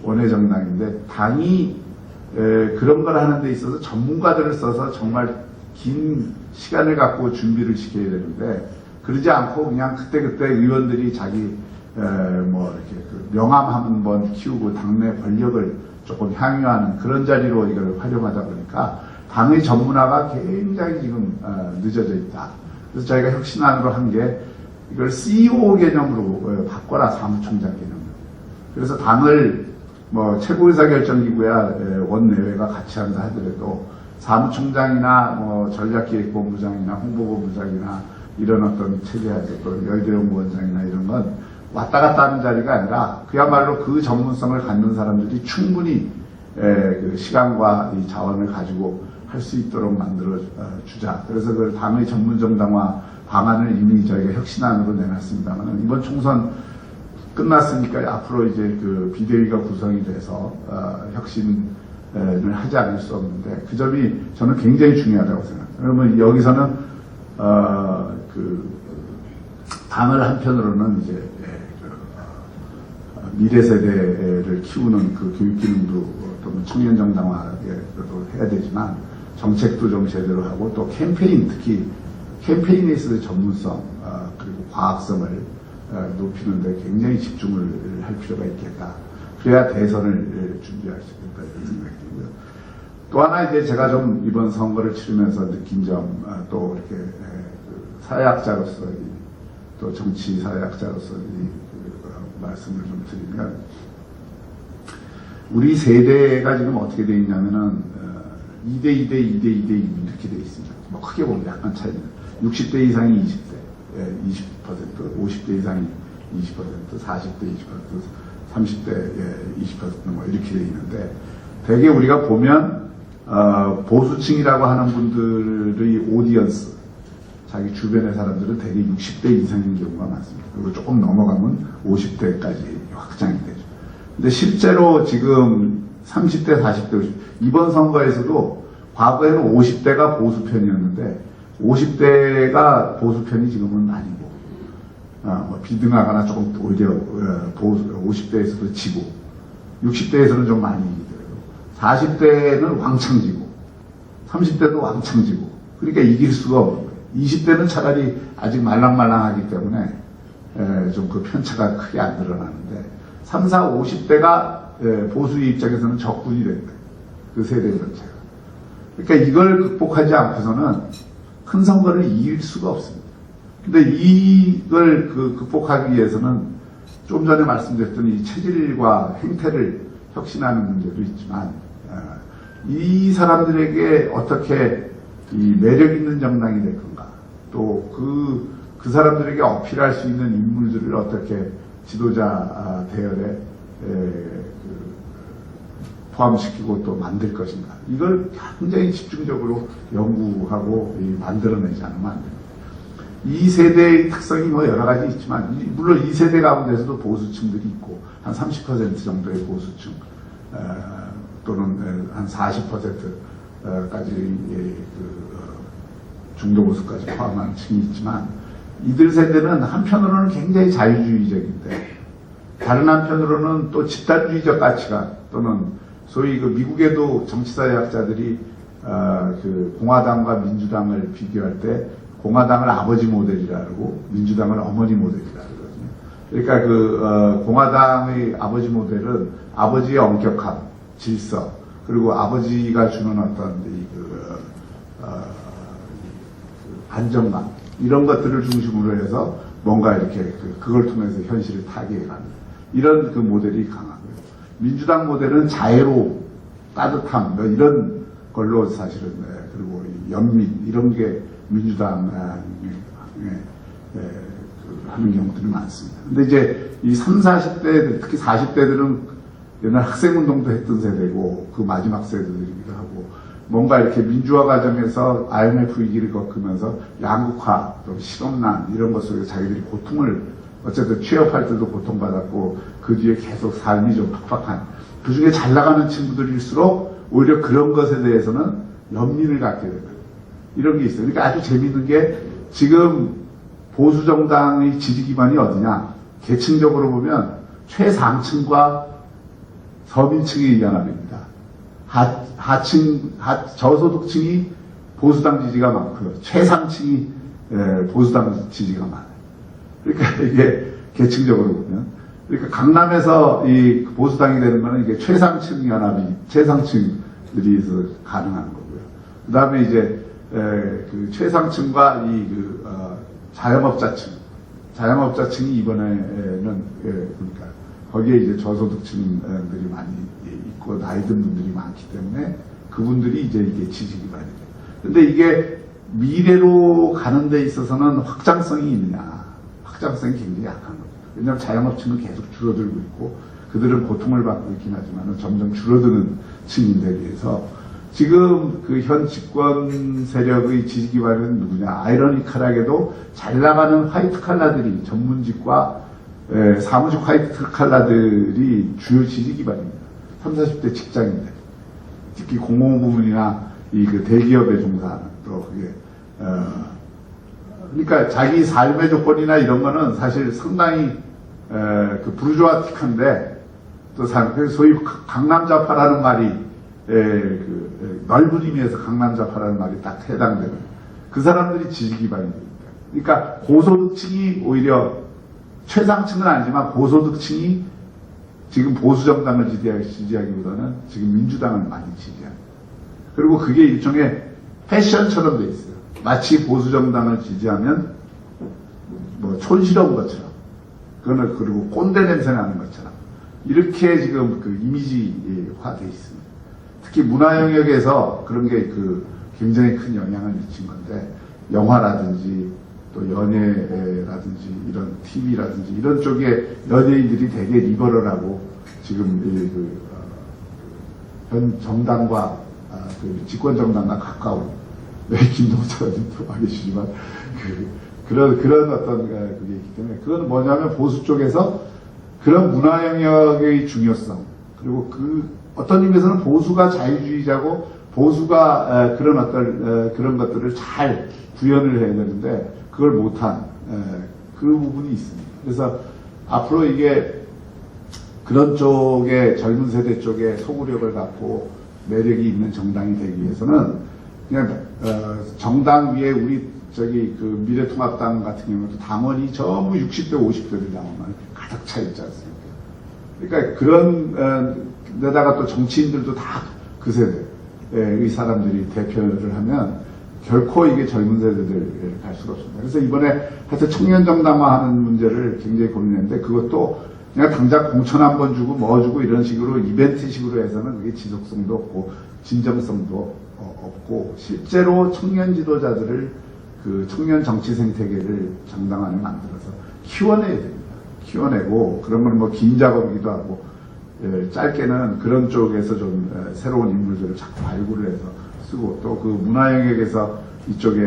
원외 정당인데 당이 그런 걸 하는 데 있어서 전문가들을 써서 정말 긴 시간을 갖고 준비를 시켜야 되는데 그러지 않고 그냥 그때그때 의원들이 자기 뭐 이렇게 그 명함 한 번 키우고 당내 권력을 조금 향유하는 그런 자리로 이걸 활용하다 보니까 당의 전문화가 굉장히 지금 늦어져 있다. 그래서 저희가 혁신안으로 한 게 이걸 CEO 개념으로 바꿔라, 사무총장 개념으로. 그래서 당을 뭐 최고의사결정기구야 원내외가 같이 한다 하더라도 사무총장이나 뭐 전략기획본부장이나 홍보본부장이나 이런 어떤 체계에서 또 여의도연구원장이나 이런 건 왔다 갔다 하는 자리가 아니라 그야말로 그 전문성을 갖는 사람들이 충분히 그 시간과 이 자원을 가지고 할 수 있도록 만들어 주자. 그래서 그 당의 전문정당화 방안을 이미 저희가 혁신안으로 내놨습니다만 이번 총선 끝났으니까 앞으로 이제 그 비대위가 구성이 돼서 혁신을 하지 않을 수 없는데 그 점이 저는 굉장히 중요하다고 생각합니다. 그러면 여기서는 그 당을 한편으로는 이제 미래 세대를 키우는 그 교육 기능도 또는 청년 정당화도 해야 되지만 정책도 좀 제대로 하고 또 캠페인 특히 캠페인에 있어서 전문성 그리고 과학성을 높이는 데 굉장히 집중을 할 필요가 있겠다. 그래야 대선을 준비할 수 있겠다 이런 생각이 들고요. 또 하나 이제 제가 좀 이번 선거를 치르면서 느낀 점 또 이렇게 사회학자로서 또 정치 사회학자로서 말씀을 좀 드리면 우리 세대가 지금 어떻게 되어 있냐면은 2대2대2대2대2 이렇게 되어 있습니다. 뭐 크게 크게 보면 약간 차이는 60대 이상이 20대, 20%, 50대 이상이 20%, 40대 20%, 30대 20% 뭐 이렇게 돼 있는데, 대개 우리가 보면 보수층이라고 하는 분들의 오디언스, 자기 주변의 사람들은 대개 60대 이상인 경우가 많습니다. 그리고 조금 넘어가면 50대까지 확장이 되죠. 근데 실제로 지금 30대, 40대, 50대, 이번 선거에서도 과거에는 50대가 보수편이었는데 50대가 보수편이 지금은 아니고, 뭐 비등하거나 조금 오히려 50대에서도 지고, 60대에서는 좀 많이 이기더라고요. 40대는 왕창 지고, 30대도 왕창 지고, 그러니까 이길 수가 없는 거예요. 20대는 차라리 아직 말랑말랑하기 때문에 좀 그 편차가 크게 안 드러나는데, 3, 4, 50대가 보수의 입장에서는 적군이 된 거예요. 그 세대 전체가. 그러니까 이걸 극복하지 않고서는 큰 선거를 이길 수가 없습니다. 근데 이걸 극복하기 위해서는 좀 전에 말씀드렸던 이 체질과 행태를 혁신하는 문제도 있지만, 이 사람들에게 어떻게 이 매력 있는 정당이 될 건가, 또 그 사람들에게 어필할 수 있는 인물들을 어떻게 지도자 대열에 포함시키고 또 만들 것인가, 이걸 굉장히 집중적으로 연구하고 만들어내지 않으면 안 됩니다. 이 세대의 특성이 뭐 여러 가지 있지만, 물론 이 세대 가운데서도 보수층들이 있고, 한 30% 정도의 보수층, 또는 한 40%까지 중도보수까지 포함한 층이 있지만, 이들 세대는 한편으로는 굉장히 자유주의적인데, 다른 한편으로는 또 집단주의적 가치관, 또는 소위 그 미국에도 정치사회학자들이 공화당과 민주당을 비교할 때 공화당을 아버지 모델이라고 민주당을 어머니 모델이라고 그러거든요. 그러니까 공화당의 아버지 모델은 아버지의 엄격함, 질서, 그리고 아버지가 주는 어떤 안정감, 이런 것들을 중심으로 해서 뭔가 이렇게 그걸 통해서 현실을 타개해가는 이런 그 모델이 강하고요. 민주당 모델은 자애로, 따뜻함, 뭐 이런 걸로 사실은, 그리고 연민, 이런 게 민주당 하는 경우들이 많습니다. 근데 이제 이 30, 40대, 특히 40대들은 옛날 학생운동도 했던 세대고, 그 마지막 세대들이기도 하고, 뭔가 이렇게 민주화 과정에서 IMF 위기를 겪으면서 양극화, 또 실업난, 이런 것 속에서 자기들이 고통을, 어쨌든 취업할 때도 고통받았고, 그 뒤에 계속 삶이 좀 팍팍한, 그 중에 잘 나가는 친구들일수록 오히려 그런 것에 대해서는 연민을 갖게 되거든요. 이런 게 있어요. 그러니까 아주 재밌는 게, 지금 보수정당의 지지 기반이 어디냐, 계층적으로 보면 최상층과 서민층의 연합입니다. 저소득층이 보수당 지지가 많고요. 최상층이 보수당 지지가 많아요. 그러니까 이게 계층적으로 보면. 그러니까 강남에서 이 보수당이 되는 거는 이게 최상층 연합이, 최상층들이 가능한 거고요. 그 다음에 이제, 그 최상층과 자영업자층이 이번에는, 그러니까 거기에 이제 저소득층들이 많이 있고 나이 든 분들이 많기 때문에 그분들이 이제 이게 지지 기반이죠. 근데 이게 미래로 가는 데 있어서는 확장성이 있느냐? 확장성이 굉장히 약한 겁니다. 왜냐하면 자영업층은 계속 줄어들고 있고, 그들은 고통을 받고 있긴 하지만 점점 줄어드는 층인데 비해서 지금 그 현 집권 세력의 지지 기반은 누구냐? 아이러니컬하게도 잘 나가는 화이트 칼라들이, 전문직과 사무직 화이트 칼라들이 주요 지지 기반입니다. 30, 40대 직장인들, 특히 공공부문이나 그 대기업에 종사하는, 또 그게 그러니까 자기 삶의 조건이나 이런 거는 사실 상당히 그 부르주아틱한데, 또 소위 강남좌파라는 말이 그 넓은 의미에서 강남좌파라는 말이 딱 해당되는 그 사람들이 지지 기반이 됩니다. 그러니까 고소득층이 오히려, 최상층은 아니지만 고소득층이 지금 보수정당을 지지하기보다는 지금 민주당을 많이 지지합니다. 그리고 그게 일종의 패션처럼 돼 있어요. 마치 보수정당을 지지하면 뭐 촌스러운 것처럼, 그거는 그리고 꼰대 냄새 나는 것처럼, 이렇게 지금 그 이미지화 돼 있습니다. 특히 문화 영역에서 그런 게 굉장히 큰 영향을 미친 건데, 영화라든지 또 연예라든지 이런 TV라든지 이런 쪽에 연예인들이 되게 리버럴하고 지금 현 정당과 그 집권 정당과 가까운 김동차님도 와 계시지만 그런 어떤 그게 있기 때문에 그건 뭐냐면 보수 쪽에서 그런 문화 영역의 중요성 그리고 그 어떤 의미에서는 보수가 자유주의자고 보수가 그런 어떤 그런 것들을 잘 구현을 해야 되는데 그걸 못한 그 부분이 있습니다. 그래서 앞으로 이게 그런 쪽에 젊은 세대 쪽에 소구력을 갖고 매력이 있는 정당이 되기 위해서는 그냥 정당 위에 우리 저기 그 미래통합당 같은 경우도 당원이 전부 60대 50대를 나오면 가득 차 있지 않습니까? 그러니까 그런 데다가 또 정치인들도 다 그 세대의 사람들이 대표를 하면 결코 이게 젊은 세대들 갈 수가 없습니다. 그래서 이번에 하여튼 청년 정당화하는 문제를 굉장히 고민했는데 그것도 그냥 당장 공천 한번 주고 뭐 주고 이런 식으로 이벤트식으로 해서는 그게 지속성도 없고 진정성도 없고 실제로 청년 지도자들을 그 청년 정치 생태계를 정당 안에 만들어서 키워내야 됩니다. 키워내고 그런 건 뭐 긴 작업이기도 하고 짧게는 그런 쪽에서 좀 새로운 인물들을 자꾸 발굴을 해서 쓰고 또 그 문화 영역에서 이쪽에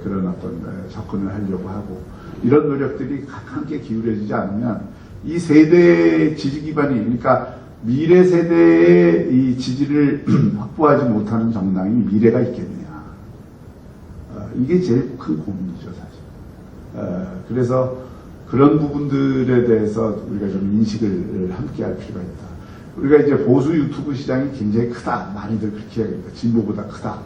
그런 어떤 접근을 하려고 하고 이런 노력들이 함께 기울여지지 않으면 이 세대의 지지 기반이 그러니까 미래 세대의 이 지지를 확보하지 못하는 정당이 미래가 있겠느냐 이게 제일 큰 고민이죠 사실. 그래서 그런 부분들에 대해서 우리가 좀 인식을 함께 할 필요가 있다. 우리가 이제 보수 유튜브 시장이 굉장히 크다. 많이들 그렇게 해야겠다. 진보보다 크다.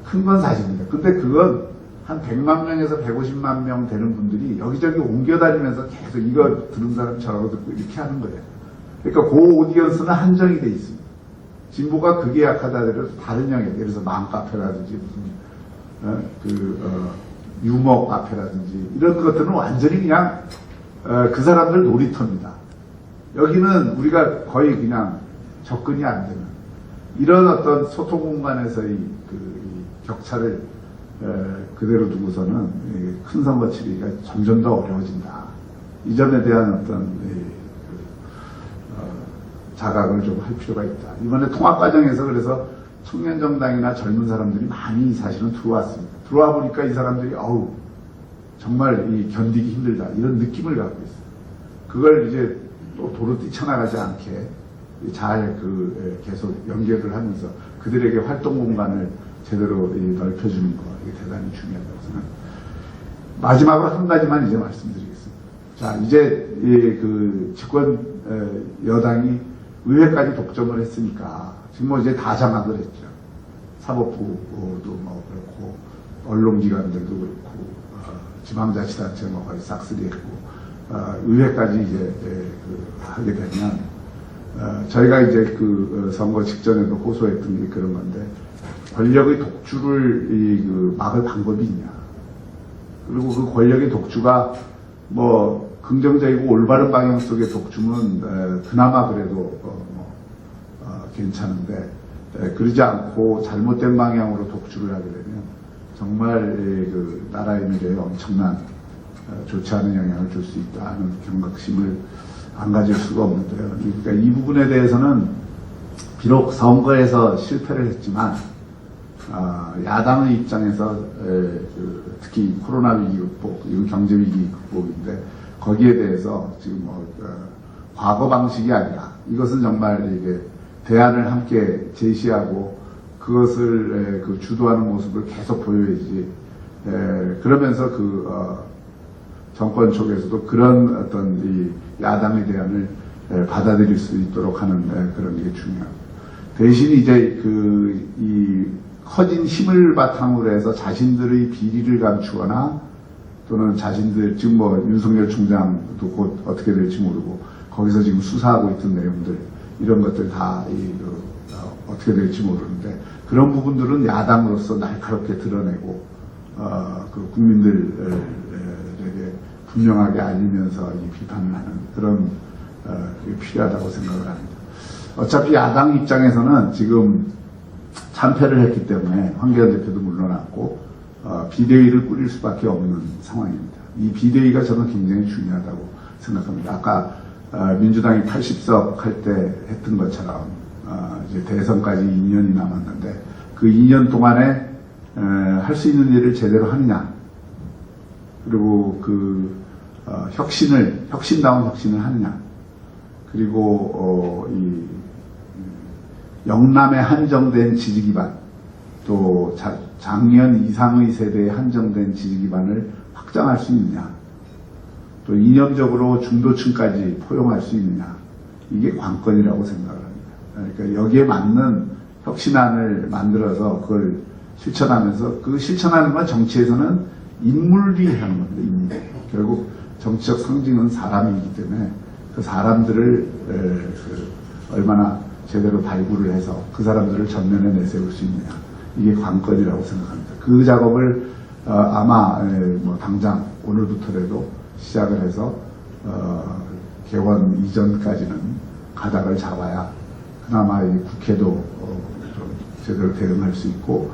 큰 건 사실입니다. 근데 그건 한 100만 명에서 150만 명 되는 분들이 여기저기 옮겨다니면서 계속 이거 들은 사람 저거 듣고 이렇게 하는 거예요. 그러니까 그 오디언스는 한정이 돼 있습니다. 진보가 그게 약하다 하더라도 다른 영역, 예를 들어서 맘카페라든지 무슨 유머 카페라든지 이런 것들은 완전히 그냥 그 사람들 놀이터입니다. 여기는 우리가 거의 그냥 접근이 안 되는 이런 어떤 소통 공간에서의 이 격차를 그대로 두고서는 큰 선거 치르기가 점점 더 어려워진다. 이 점에 대한 어떤 자각을 좀 할 필요가 있다. 이번에 통합 과정에서 그래서 청년 정당이나 젊은 사람들이 많이 사실은 들어왔습니다. 들어와 보니까 이 사람들이 어우 정말 이 견디기 힘들다 이런 느낌을 갖고 있어요. 그걸 이제 또 도로 뛰쳐나가지 않게 잘 계속 연결을 하면서 그들에게 활동 공간을 제대로 넓혀주는 거 이게 대단히 중요하다고 생각합니다. 마지막으로 한 가지만 이제 말씀드리겠습니다. 자 이제 그 집권 여당이 의회까지 독점을 했으니까 지금 뭐 이제 다 장악을 했죠. 사법부도 뭐 그렇고 언론기관들도 그렇고 지방자치단체 뭐 거의 싹쓸이했고 의회까지 이제 하게 되면 저희가 이제 그 선거 직전에도 호소했던 게 그런 건데 권력의 독주를 막을 방법이 있냐. 그리고 그 권력의 독주가 뭐 긍정적이고 올바른 방향 속의 독주는 그나마 그래도 괜찮은데 그러지 않고 잘못된 방향으로 독주를 하게 되면 정말 그 나라의 미래에 엄청난 좋지 않은 영향을 줄 수 있다는 경각심을 안 가질 수가 없는데요. 그러니까 이 부분에 대해서는 비록 선거에서 실패를 했지만 야당의 입장에서 특히 코로나 위기 극복, 이건 경제 위기 극복인데 거기에 대해서 지금 과거 방식이 아니라 이것은 정말 이게 대안을 함께 제시하고 그것을 주도하는 모습을 계속 보여야지. 그러면서 정권 쪽에서도 그런 어떤 이 야당의 대안을 받아들일 수 있도록 하는 그런 게 중요합니다. 대신 이제 이 커진 힘을 바탕으로 해서 자신들의 비리를 감추거나 또는 자신들 지금 뭐 윤석열 총장도 곧 어떻게 될지 모르고 거기서 지금 수사하고 있던 내용들 이런 것들 다 어떻게 될지 모르는데 그런 부분들은 야당으로서 날카롭게 드러내고 그 국민들에게 분명하게 알리면서 이 비판을 하는 그런 그게 필요하다고 생각을 합니다. 어차피 야당 입장에서는 지금 참패를 했기 때문에 황교안 대표도 물러났고 비대위를 꾸릴 수밖에 없는 상황입니다. 이 비대위가 저는 굉장히 중요하다고 생각합니다. 아까 민주당이 80석 할 때 했던 것처럼 이제 대선까지 2년이 남았는데 그 2년 동안에 할 수 있는 일을 제대로 하느냐, 그리고 그 혁신다운 혁신을 하느냐, 그리고 이 영남에 한정된 지지 기반, 또 작년 이상의 세대에 한정된 지지 기반을 확장할 수 있느냐, 또 이념적으로 중도층까지 포용할 수 있느냐, 이게 관건이라고 생각을 합니다. 그러니까 여기에 맞는 혁신안을 만들어서 그걸 실천하면서, 그 실천하는 건 정치에서는 인물이 하는 겁니다. 인물. 결국 정치적 상징은 사람이기 때문에 그 사람들을 얼마나 제대로 발굴을 해서 그 사람들을 전면에 내세울 수 있느냐, 이게 관건이라고 생각합니다. 그 작업을 아마 뭐 당장 오늘부터라도 시작을 해서 개원 이전까지는 가닥을 잡아야 그나마 이 국회도 좀 제대로 대응할 수 있고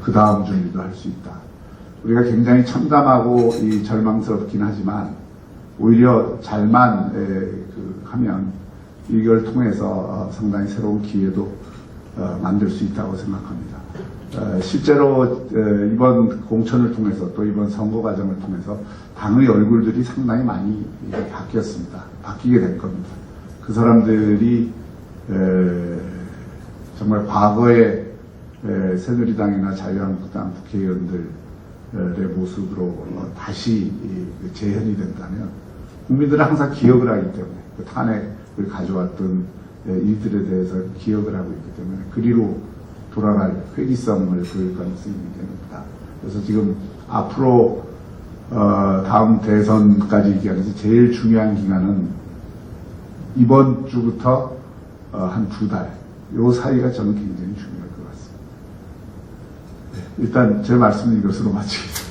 그 다음 준비도 할 수 있다. 우리가 굉장히 참담하고 이 절망스럽긴 하지만 오히려 잘만 하면 이걸 통해서 상당히 새로운 기회도 만들 수 있다고 생각합니다. 실제로 이번 공천을 통해서 또 이번 선거 과정을 통해서 당의 얼굴들이 상당히 많이 바뀌었습니다. 바뀌게 될 겁니다. 그 사람들이 정말 과거의 새누리당이나 자유한국당 국회의원들의 모습으로 다시 재현이 된다면 국민들은 항상 기억을 하기 때문에 그 탄핵을 가져왔던 일들에 대해서 기억을 하고 있기 때문에 그리로 돌아갈 회기성을 보일 가능성이 굉장히 높다. 그래서 지금 앞으로 다음 대선까지 얘기하면서 제일 중요한 기간은 이번 주부터 한 2달, 요 사이가 저는 굉장히 중요할 것 같습니다. 네, 일단 제 말씀은 이것으로 마치겠습니다.